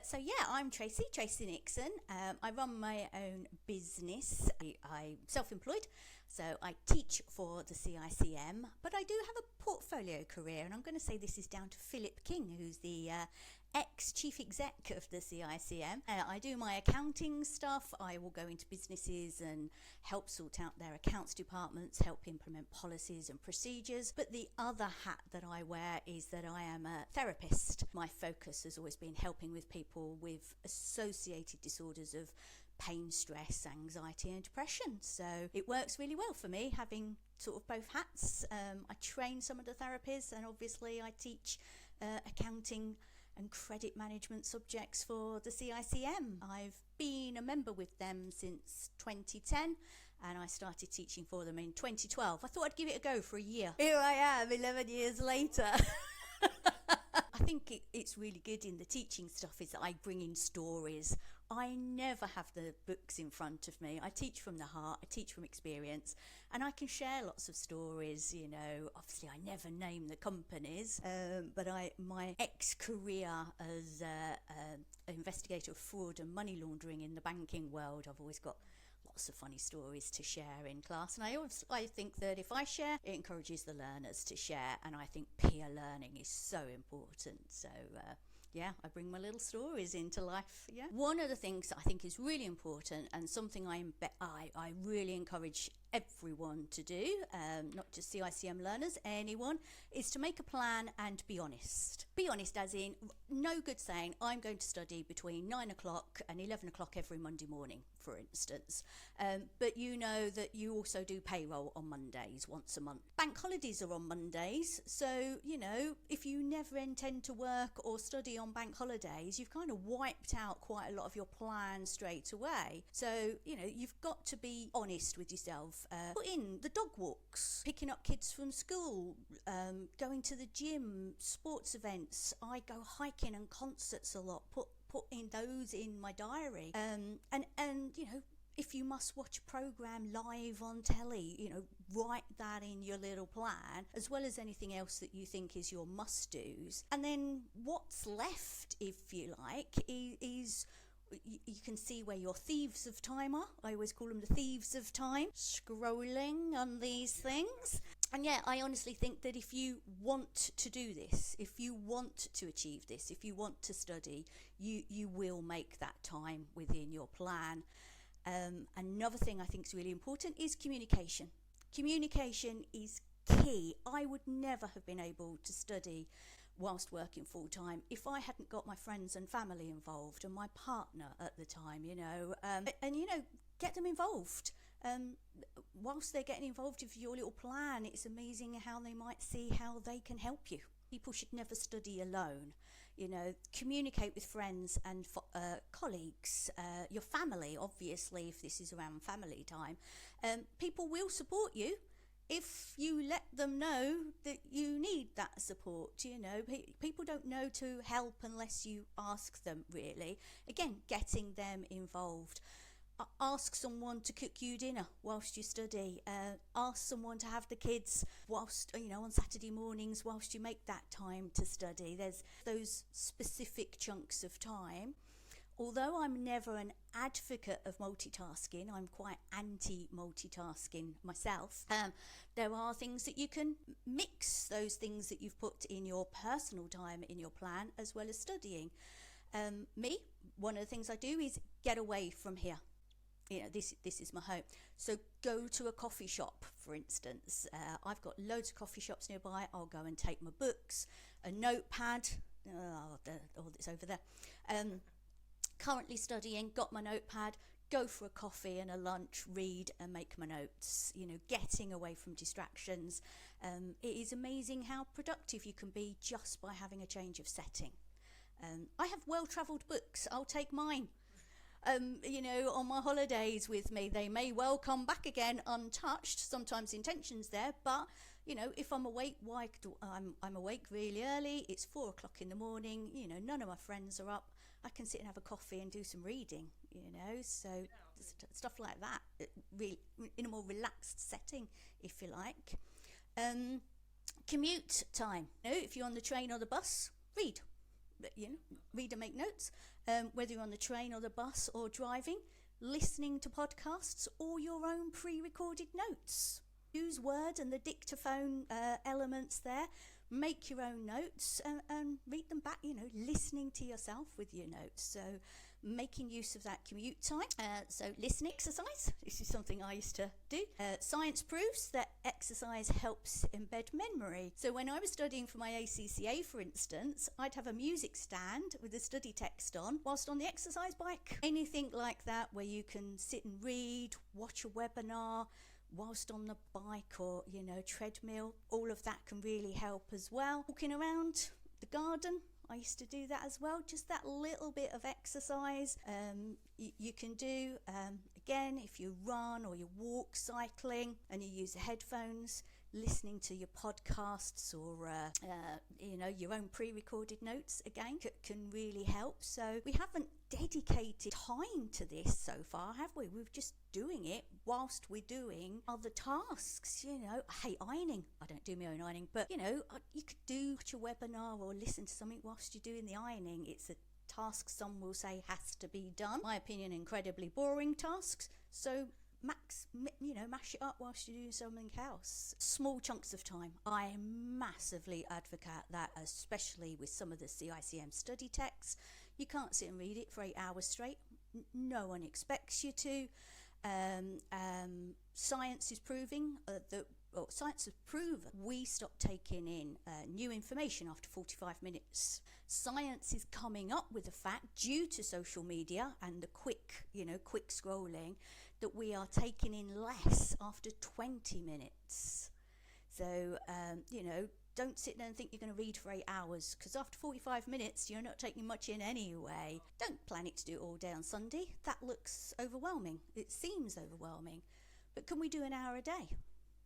So yeah, I'm Tracey Nixon. I run my own business. I'm self-employed, so I teach for the CICM, but I do have a portfolio career, and I'm going to say this is down to Philip King, who's the ex-chief exec of the CICM. I do my accounting stuff. I will go into businesses and help sort out their accounts departments, help implement policies and procedures. But the other hat that I wear is that I am a therapist. My focus has always been helping with people with associated disorders of pain, stress, anxiety and depression. So it works really well for me having sort of both hats. I train some of the therapists, and obviously I teach accounting and credit management subjects for the CICM. I've been a member with them since 2010, and I started teaching for them in 2012. I thought I'd give it a go for a year. Here I am 11 years later. I think it's really good in the teaching stuff is that I bring in stories. I never have the books in front of me. I teach from the heart, I teach from experience, and I can share lots of stories. You know, obviously I never name the companies, but my ex-career as an investigator of fraud and money laundering in the banking world, I've always got lots of funny stories to share in class, and I think that if I share, it encourages the learners to share, and I think peer learning is so important. So yeah, I bring my little stories into life. Yeah, one of the things that I think is really important, and something I really encourage everyone to do, not just CICM learners, anyone, is to make a plan and be honest. Be honest as in, no good saying I'm going to study between 9 o'clock and 11 o'clock every Monday morning, for instance, but you know that you also do payroll on Mondays once a month. Bank holidays are on Mondays, so you know, if you never intend to work or study on bank holidays, you've kind of wiped out quite a lot of your plan straight away. So you know, you've got to be honest with yourself. Put in the dog walks, picking up kids from school, going to the gym, sports events. I go hiking and concerts a lot. Put in those in my diary. And you know, if you must watch a programme live on telly, you know, write that in your little plan, as well as anything else that you think is your must-dos. And then what's left, if you like, is you can see where your thieves of time are. I always call them the thieves of time, scrolling on these things. And yeah, I honestly think that if you want to do this, if you want to achieve this, if you want to study, you will make that time within your plan. Another thing I think is really important is communication. Communication is key. I would never have been able to study whilst working full time if I hadn't got my friends and family involved and my partner at the time, you know, and you know, get them involved. Whilst they're getting involved with your little plan, it's amazing how they might see how they can help you. People should never study alone. You know, communicate with friends and colleagues, your family, obviously, if this is around family time. People will support you if you let them know that you need that support. You know, people don't know to help unless you ask them, really. Again, getting them involved. Ask someone to cook you dinner whilst you study. Ask someone to have the kids whilst, you know, on Saturday mornings whilst you make that time to study. There's those specific chunks of time. Although I'm never an advocate of multitasking, I'm quite anti-multitasking myself. There are things that you can mix, those things that you've put in your personal time in your plan as well as studying. One of the things I do is get away from here. You know, this is my home. So go to a coffee shop, for instance. I've got loads of coffee shops nearby. I'll go and take my books, a notepad. It's over there. Currently studying, got my notepad, go for a coffee and a lunch, read and make my notes, you know, getting away from distractions. It is amazing how productive you can be just by having a change of setting. I have well-travelled books. I'll take mine. You know, on my holidays with me. They may well come back again untouched. Sometimes intention's there, but you know, if I'm awake, I'm awake really early. It's 4 o'clock in the morning. You know, none of my friends are up. I can sit and have a coffee and do some reading. You know, so stuff like that, really in a more relaxed setting, if you like. Commute time. You know, if you're on the train or the bus, read. You know, read and make notes. whether you're on the train or the bus or driving, listening to podcasts or your own pre-recorded notes. Use Word and the dictaphone elements there. Make your own notes and read them back, listening to yourself with your notes. So making use of that commute time. So listening exercise. This is something I used to do. Science proves that exercise helps embed memory. So when I was studying for my ACCA, for instance, I'd have a music stand with a study text on whilst on the exercise bike. Anything like that where you can sit and read, watch a webinar whilst on the bike or, treadmill. All of that can really help as well. Walking around the garden, I used to do that as well. Just that little bit of exercise you can do. Again, if you run or you walk, cycling, and you use the headphones, listening to your podcasts or your own pre-recorded notes again can really help. So we haven't dedicated time to this so far, have we? We're just doing it whilst we're doing other tasks. I hate ironing. I don't do my own ironing, but you could do a webinar or listen to something whilst you're doing the ironing. It's a task some will say has to be done. My opinion, incredibly boring tasks. So mash it up whilst you're doing something else. Small chunks of time. I massively advocate that, especially with some of the CICM study texts. You can't sit and read it for 8 hours straight. No one expects you to. Science is proving science has proven we stop taking in new information after 45 minutes. Science is coming up with the fact, due to social media and the quick scrolling, that we are taking in less after 20 minutes. So, don't sit there and think you're going to read for 8 hours, because after 45 minutes, you're not taking much in anyway. Don't plan it to do it all day on Sunday. That looks overwhelming. It seems overwhelming. But can we do an hour a day?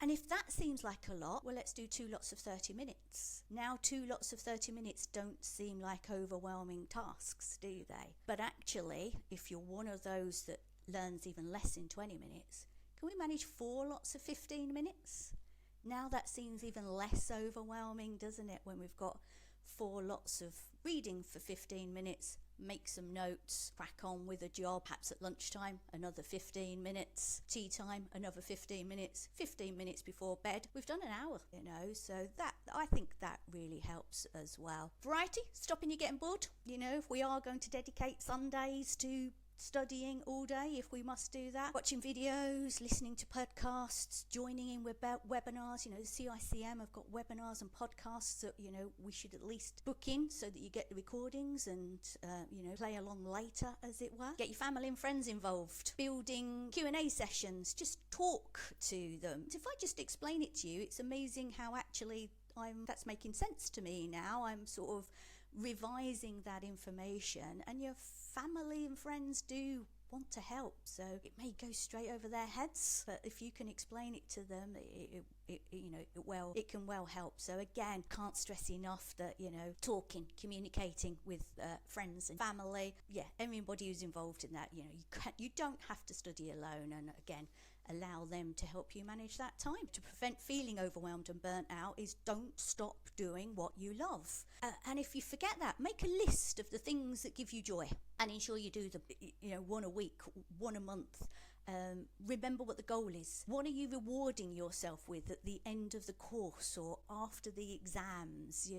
And if that seems like a lot, well, let's do 2 lots of 30 minutes. Now, 2 lots of 30 minutes don't seem like overwhelming tasks, do they? But actually, if you're one of those that learns even less in 20 minutes, can we manage 4 lots of 15 minutes? Now that seems even less overwhelming, doesn't it, when we've got 4 lots of reading for 15 minutes, make some notes, crack on with a job, perhaps at lunchtime, another 15 minutes, tea time, another 15 minutes, 15 minutes before bed. We've done an hour, so that, I think that really helps as well. Variety, stopping you getting bored. If we are going to dedicate Sundays to studying all day, if we must do that, watching videos, listening to podcasts, joining in with webinars. The CICM have got webinars and podcasts that we should at least book in so that you get the recordings and play along later, as it were. Get your family and friends involved, building Q&A sessions, just talk to them. If I just explain it to you, it's amazing how actually that's making sense to me now. I'm sort of revising that information, and your family and friends do want to help, so it may go straight over their heads, but if you can explain it to them, it can well help. So again, can't stress enough that talking, communicating with friends and family, everybody who's involved in that, you don't have to study alone, and again, allow them to help you manage that time. To prevent feeling overwhelmed and burnt out is don't stop doing what you love. And if you forget that, make a list of the things that give you joy and ensure you do them, 1 a week, 1 a month. Remember what the goal is. What are you rewarding yourself with at the end of the course or after the exams?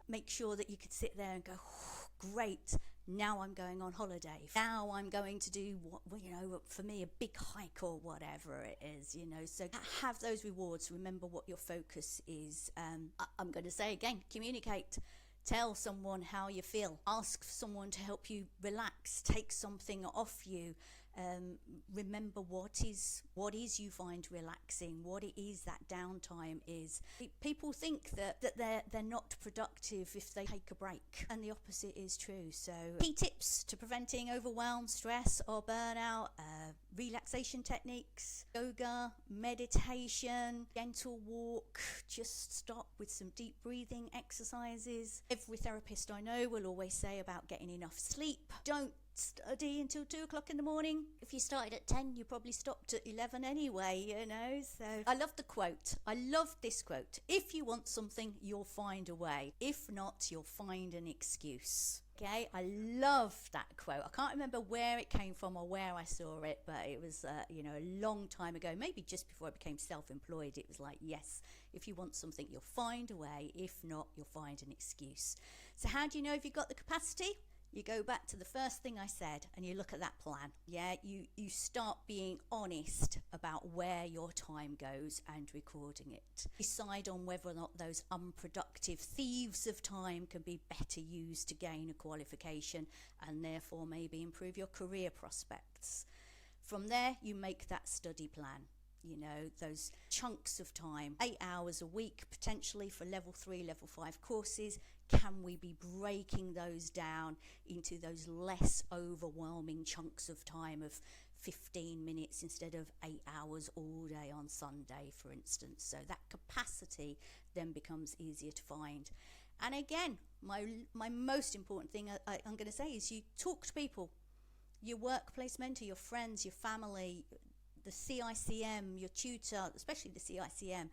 Make sure that you could sit there and go, oh, great, now I'm going on holiday. Now I'm going to do for me, a big hike or whatever it is, So have those rewards. Remember what your focus is. I'm going to say again, communicate. Tell someone how you feel. Ask someone to help you relax. Take something off you. Remember what is you find relaxing, what it is that downtime is. People think that they're not productive if they take a break, and the opposite is true. So key tips to preventing overwhelm, stress or burnout: relaxation techniques, yoga, meditation, gentle walk, just stop with some deep breathing exercises. Every therapist I know will always say about getting enough sleep. Don't study until 2 o'clock in the morning. If you started at 10, you probably stopped at 11 anyway, you know. So I love the quote. I love this quote. If you want something, you'll find a way. If not, you'll find an excuse. Okay, I love that quote. I can't remember where it came from or where I saw it, but it was, a long time ago, maybe just before I became self-employed. It was like, yes, if you want something, you'll find a way. If not, you'll find an excuse. So how do you know if you've got the capacity? You go back to the first thing I said and you look at that plan. Yeah, you start being honest about where your time goes and recording it. Decide on whether or not those unproductive thieves of time can be better used to gain a qualification and therefore maybe improve your career prospects. From there, you make that study plan. You know, those chunks of time, 8 hours a week potentially for level 3, level 5 courses. Can we be breaking those down into those less overwhelming chunks of time of 15 minutes instead of 8 hours all day on Sunday, for instance? So that capacity then becomes easier to find. And again, my most important thing I'm going to say is you talk to people, your workplace mentor, your friends, your family, the CICM, your tutor, especially the CICM,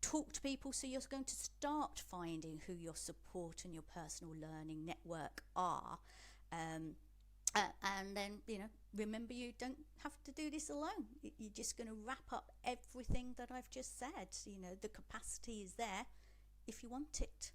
talk to people so you're going to start finding who your support and your personal learning network are. And then, remember, you don't have to do this alone. You're just going to wrap up everything that I've just said. The capacity is there if you want it.